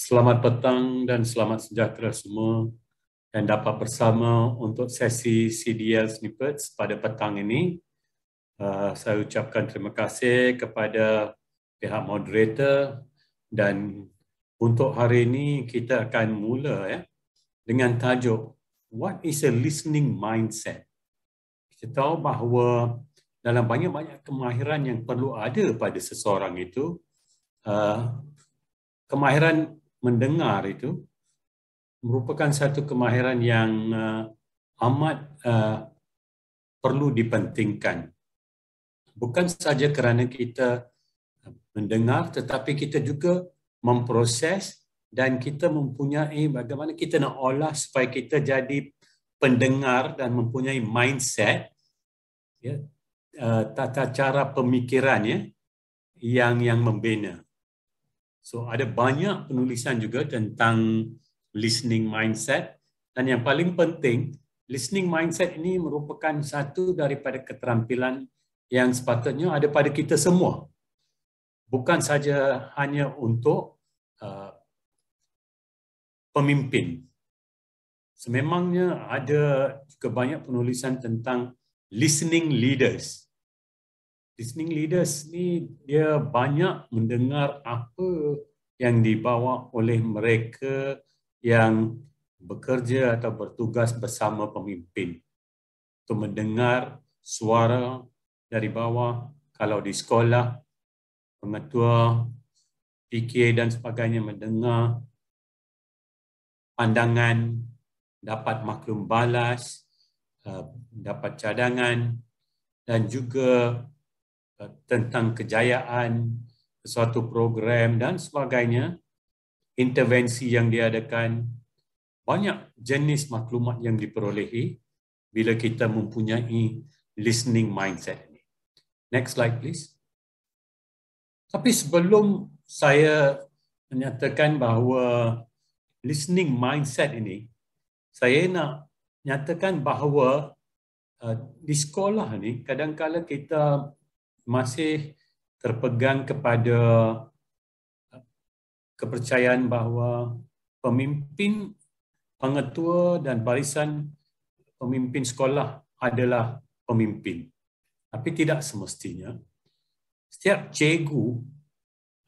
Selamat petang dan selamat sejahtera semua yang dapat bersama untuk sesi CDL Snippets pada petang ini. Saya ucapkan terima kasih kepada pihak moderator dan untuk hari ini kita akan mula dengan tajuk What is a listening mindset? Kita tahu bahawa dalam banyak-banyak kemahiran yang perlu ada pada seseorang itu, kemahiran mendengar itu merupakan satu kemahiran yang amat perlu dipentingkan. Bukan saja kerana kita mendengar, tetapi kita juga memproses dan kita mempunyai bagaimana kita nak olah supaya kita jadi pendengar dan mempunyai mindset, tata cara pemikiran yang membina. So ada banyak penulisan juga tentang listening mindset dan yang paling penting, listening mindset ini merupakan satu daripada keterampilan yang sepatutnya ada pada kita semua. Bukan saja hanya untuk pemimpin. Sememangnya ada juga banyak penulisan tentang listening leaders. Listening leaders ni dia banyak mendengar apa yang dibawa oleh mereka yang bekerja atau bertugas bersama pemimpin. Untuk mendengar suara dari bawah, kalau di sekolah, pengetua, PK dan sebagainya mendengar pandangan, dapat maklum balas, dapat cadangan dan juga tentang kejayaan suatu program dan sebagainya, intervensi yang diadakan, banyak jenis maklumat yang diperolehi bila kita mempunyai listening mindset ini. Next slide please. Tapi sebelum saya menyatakan bahawa listening mindset ini, saya nak nyatakan bahawa di sekolah ni kadang-kadang kita masih terpegang kepada kepercayaan bahawa pemimpin, pengetua dan barisan pemimpin sekolah adalah pemimpin. Tapi tidak semestinya. Setiap cikgu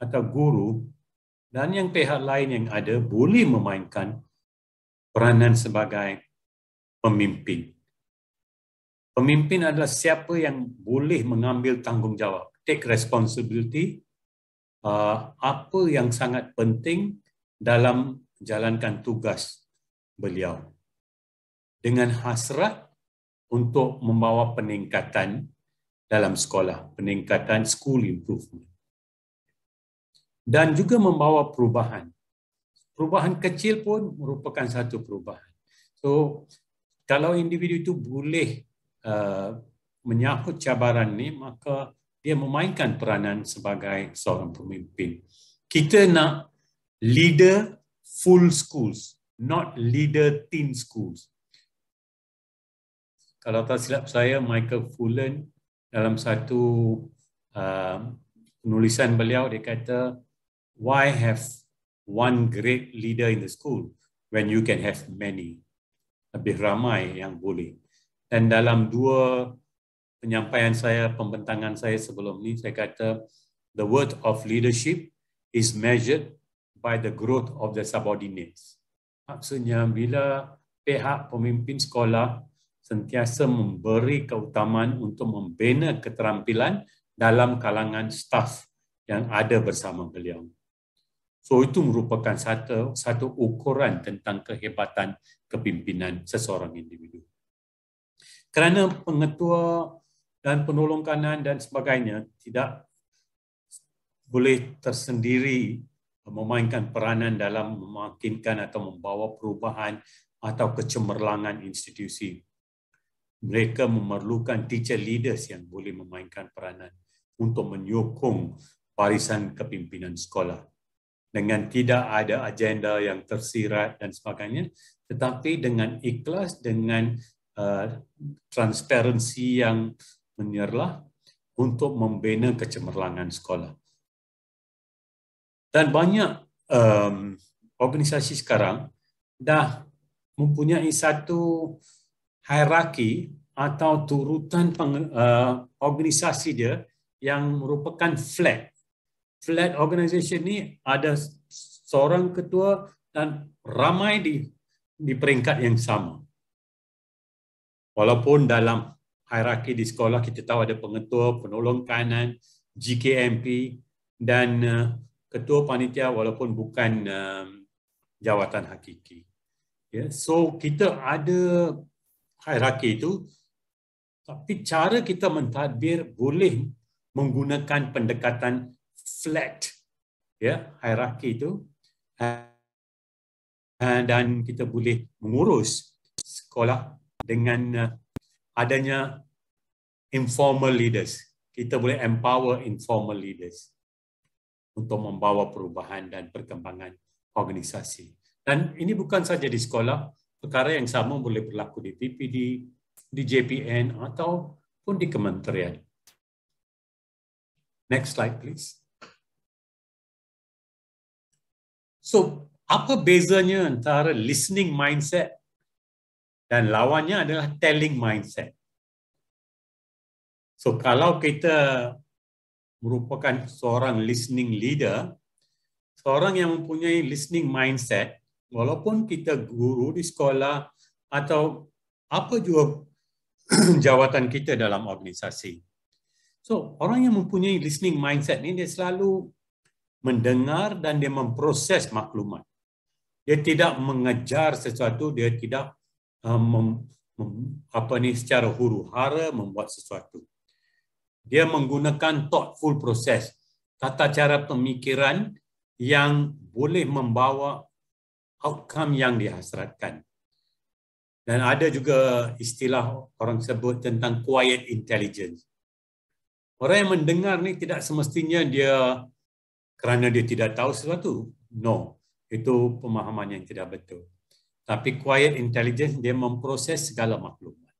atau guru dan yang pihak lain yang ada boleh memainkan peranan sebagai pemimpin. Pemimpin adalah siapa yang boleh mengambil tanggungjawab, take responsibility, apa yang sangat penting dalam menjalankan tugas beliau. Dengan hasrat untuk membawa peningkatan dalam sekolah, peningkatan school improvement. Dan juga membawa perubahan. Perubahan kecil pun merupakan satu perubahan. So, kalau individu itu boleh menyahut cabaran ni, maka dia memainkan peranan sebagai seorang pemimpin. Kita nak leader full schools, not leader teen schools. Kalau tak silap saya, Michael Fullan dalam satu penulisan beliau, dia kata, why have one great leader in the school when you can have many? Lebih ramai yang boleh. Dan dalam dua penyampaian saya, pembentangan saya sebelum ni, saya kata, the worth of leadership is measured by the growth of the subordinates. Maksudnya, bila pihak pemimpin sekolah sentiasa memberi keutamaan untuk membina keterampilan dalam kalangan staf yang ada bersama beliau. So itu merupakan satu ukuran tentang kehebatan kepimpinan seseorang individu. Kerana pengetua dan penolong kanan dan sebagainya tidak boleh tersendiri memainkan peranan dalam memakinkan atau membawa perubahan atau kecemerlangan institusi. Mereka memerlukan teacher leaders yang boleh memainkan peranan untuk menyokong barisan kepimpinan sekolah. Dengan tidak ada agenda yang tersirat dan sebagainya, tetapi dengan ikhlas, dengan transparansi yang menyerlah untuk membina kecemerlangan sekolah. Dan banyak organisasi sekarang dah mempunyai satu hierarki atau turutan organisasi dia yang merupakan flat. Flat organisation ni ada seorang ketua dan ramai di peringkat yang sama. Walaupun dalam hierarki di sekolah kita tahu ada pengetua, penolong kanan, GKMP dan ketua panitia walaupun bukan jawatan hakiki. So kita ada hierarki itu, tapi cara kita mentadbir boleh menggunakan pendekatan flat, hierarki itu, dan kita boleh mengurus sekolah dengan adanya informal leaders. Kita boleh empower informal leaders untuk membawa perubahan dan perkembangan organisasi. Dan ini bukan saja di sekolah, perkara yang sama boleh berlaku di PPD, di JPN ataupun di kementerian. Next slide please. So, apa bezanya antara listening mindset dan lawannya adalah telling mindset? So, kalau kita merupakan seorang listening leader, seorang yang mempunyai listening mindset, walaupun kita guru di sekolah atau apa juga jawatan kita dalam organisasi. So, orang yang mempunyai listening mindset ni dia selalu mendengar dan dia memproses maklumat. Dia tidak mengejar sesuatu, dia tidak secara huru-hara membuat sesuatu. Dia menggunakan thoughtful process, tata cara pemikiran yang boleh membawa outcome yang dihasratkan. Dan ada juga istilah orang sebut tentang quiet intelligence. Orang yang mendengar ni tidak semestinya dia kerana dia tidak tahu sesuatu. No, itu pemahaman yang tidak betul. Tapi quiet intelligence, dia memproses segala maklumat.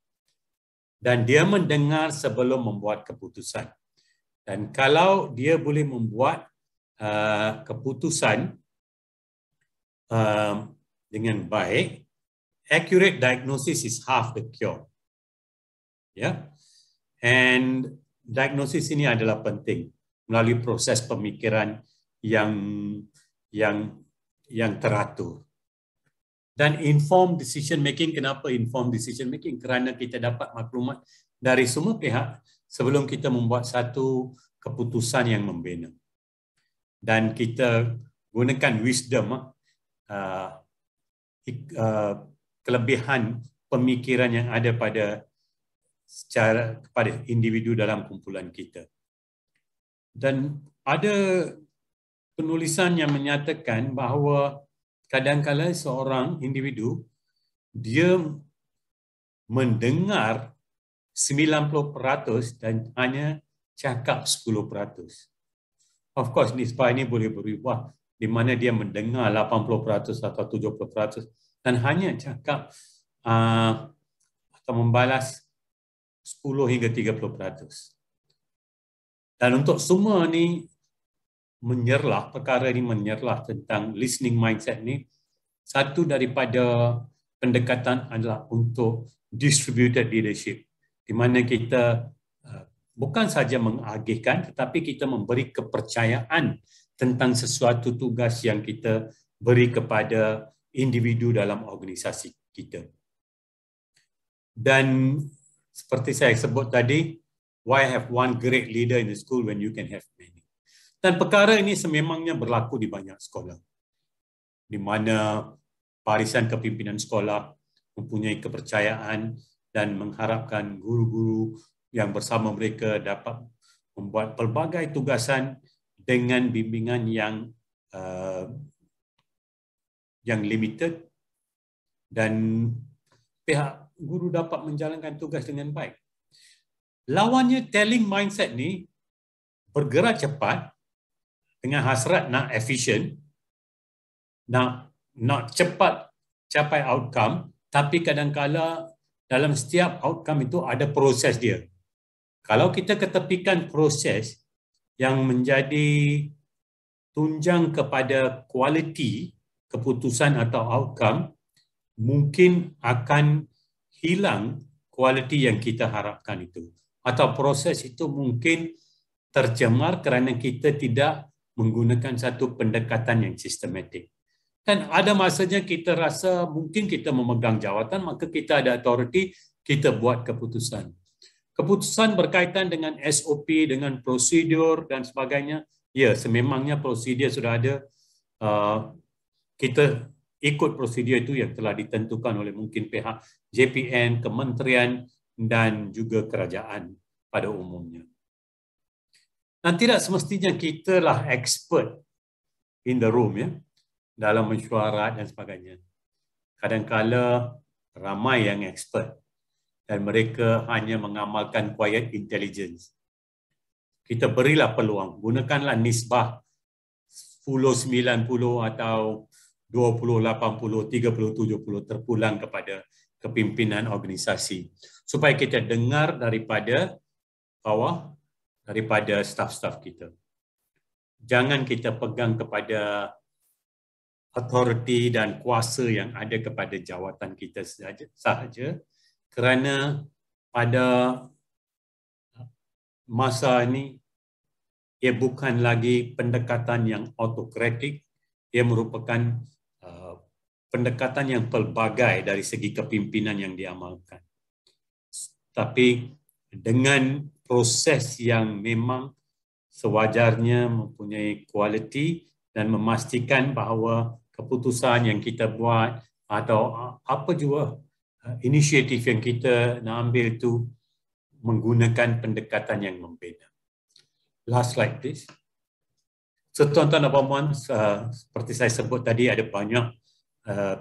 Dan dia mendengar sebelum membuat keputusan. Dan kalau dia boleh membuat keputusan dengan baik, accurate diagnosis is half the cure. And diagnosis ini adalah penting melalui proses pemikiran yang teratur. Dan informed decision making, kenapa informed decision making? Kerana kita dapat maklumat dari semua pihak sebelum kita membuat satu keputusan yang membina. Dan kita gunakan wisdom, kelebihan pemikiran yang ada kepada individu dalam kumpulan kita. Dan ada penulisan yang menyatakan bahawa kadang-kadang seorang individu dia mendengar 90% dan hanya cakap 10%. Of course, nisbah ini boleh berubah di mana dia mendengar 80% atau 70% dan hanya cakap atau membalas 10 hingga 30%. Dan untuk semua ni perkara ini menyerlah tentang listening mindset ni, satu daripada pendekatan adalah untuk distributed leadership, di mana kita bukan saja mengagihkan tetapi kita memberi kepercayaan tentang sesuatu tugas yang kita beri kepada individu dalam organisasi kita. Dan seperti saya sebut tadi, why have one great leader in the school when you can have many? Dan perkara ini sememangnya berlaku di banyak sekolah, di mana barisan kepimpinan sekolah mempunyai kepercayaan dan mengharapkan guru-guru yang bersama mereka dapat membuat pelbagai tugasan dengan bimbingan yang limited dan pihak guru dapat menjalankan tugas dengan baik. Lawannya telling mindset ni bergerak cepat dengan hasrat nak efisien, nak cepat capai outcome, tapi kadang-kala dalam setiap outcome itu ada proses dia. Kalau kita ketepikan proses yang menjadi tunjang kepada kualiti keputusan atau outcome, mungkin akan hilang kualiti yang kita harapkan itu. Atau proses itu mungkin tercemar kerana kita tidak menggunakan satu pendekatan yang sistematik. Dan ada masanya kita rasa mungkin kita memegang jawatan, maka kita ada authority, kita buat keputusan. Keputusan berkaitan dengan SOP, dengan prosedur dan sebagainya. Ya, sememangnya prosedur sudah ada. Kita ikut prosedur itu yang telah ditentukan oleh mungkin pihak JPN, kementerian dan juga kerajaan pada umumnya. Dan tidak semestinya kita lah expert in the room, ya, dalam mesyuarat dan sebagainya. Kadang-kala ramai yang expert dan mereka hanya mengamalkan quiet intelligence. Kita berilah peluang, gunakanlah nisbah 10-90 atau 20-80, 30-70 terpulang kepada kepimpinan organisasi supaya kita dengar daripada bawah, daripada staf-staf kita. Jangan kita pegang kepada authority dan kuasa yang ada kepada jawatan kita sahaja, kerana pada masa ini ia bukan lagi pendekatan yang autokratik, ia merupakan pendekatan yang pelbagai dari segi kepimpinan yang diamalkan. Tapi dengan proses yang memang sewajarnya mempunyai kualiti dan memastikan bahawa keputusan yang kita buat atau apa juga inisiatif yang kita nak ambil itu menggunakan pendekatan yang membina. Last slide please. So tuan-tuan dan puan-puan, seperti saya sebut tadi ada banyak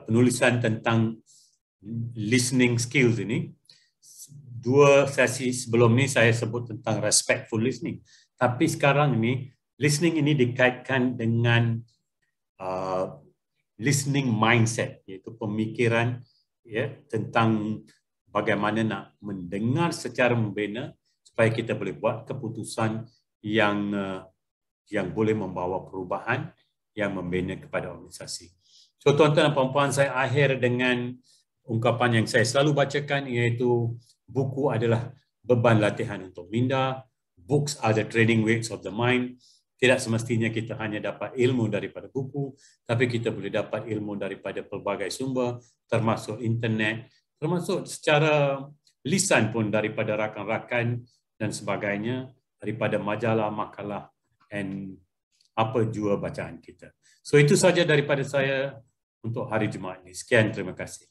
penulisan tentang listening skills ini. 2 sesi sebelum ni saya sebut tentang respectful listening. Tapi sekarang ini, listening ini dikaitkan dengan listening mindset, iaitu pemikiran, ya, tentang bagaimana nak mendengar secara membina supaya kita boleh buat keputusan yang boleh membawa perubahan yang membina kepada organisasi. So tuan-tuan dan puan-puan, saya akhir dengan ungkapan yang saya selalu bacakan, iaitu buku adalah beban latihan untuk minda. Books are the training wheels of the mind. Tidak semestinya kita hanya dapat ilmu daripada buku, tapi kita boleh dapat ilmu daripada pelbagai sumber, termasuk internet, termasuk secara lisan pun daripada rakan-rakan dan sebagainya, daripada majalah, makalah dan apa jua bacaan kita. So itu saja daripada saya untuk hari Jumaat ini. Sekian, terima kasih.